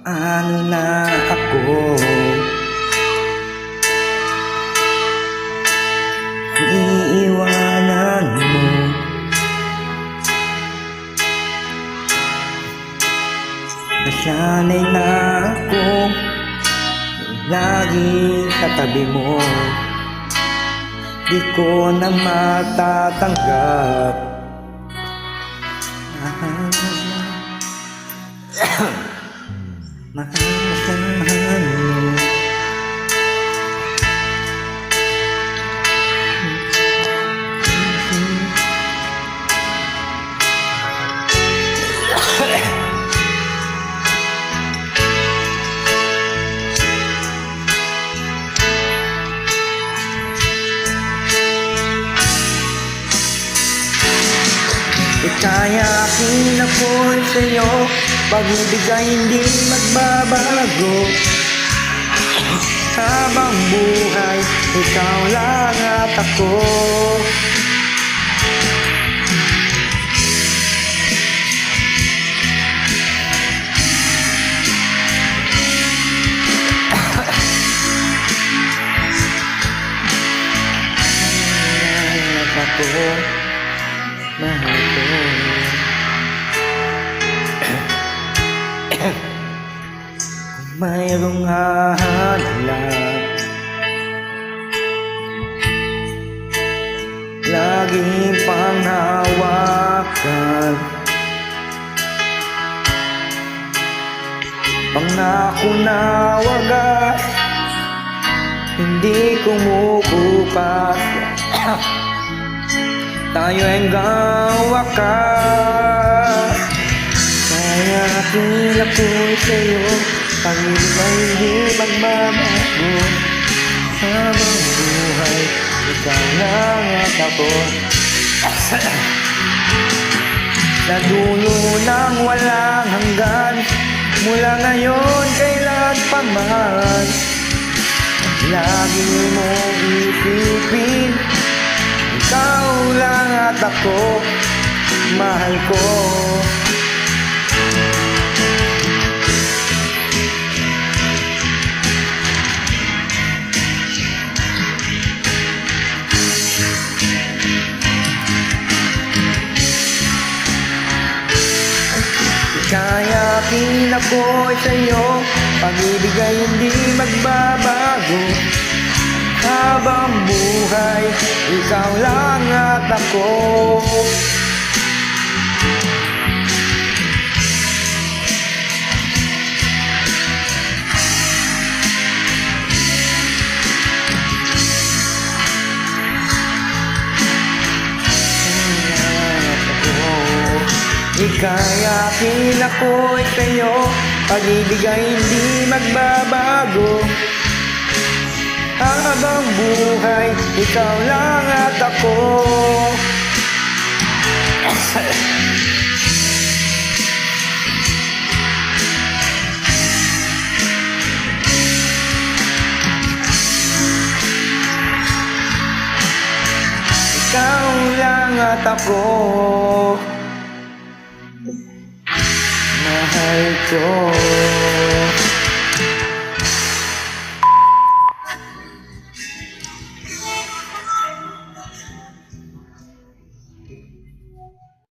paano na ako? Iiwanan mo. Nasanay na ako lagi sa tabi mo. Di ko na matatanggap. Mahal mo. Kaya pinapoy sa'yo, pag-ibig ay hindi magbabago. Habang buhay, ikaw lang at ako. Mahal ko. Kung mayroong hahanap, laging panghawakan, pangako na wagas, hindi kumukupas. Tayo hanggang wakas. Kaya tila ko sa'yo, pag-ibig ay hindi magbabago. Habang buhay, ikaw lang at ako. Sa dulo ng walang hanggan, mula ngayon kailan pa man, lagi mong isipin, ikaw lang at ako, mahal ko. Kaya pinapoy sa'yo, pag-ibig ay hindi magbabago. Habang buhay, ikaw lang at ako. Kaya pinapoy sa'yo, pag-ibig ay hindi magbabago. Habang buhay, ikaw lang at ako. Ikaw lang at ako, mahal ko.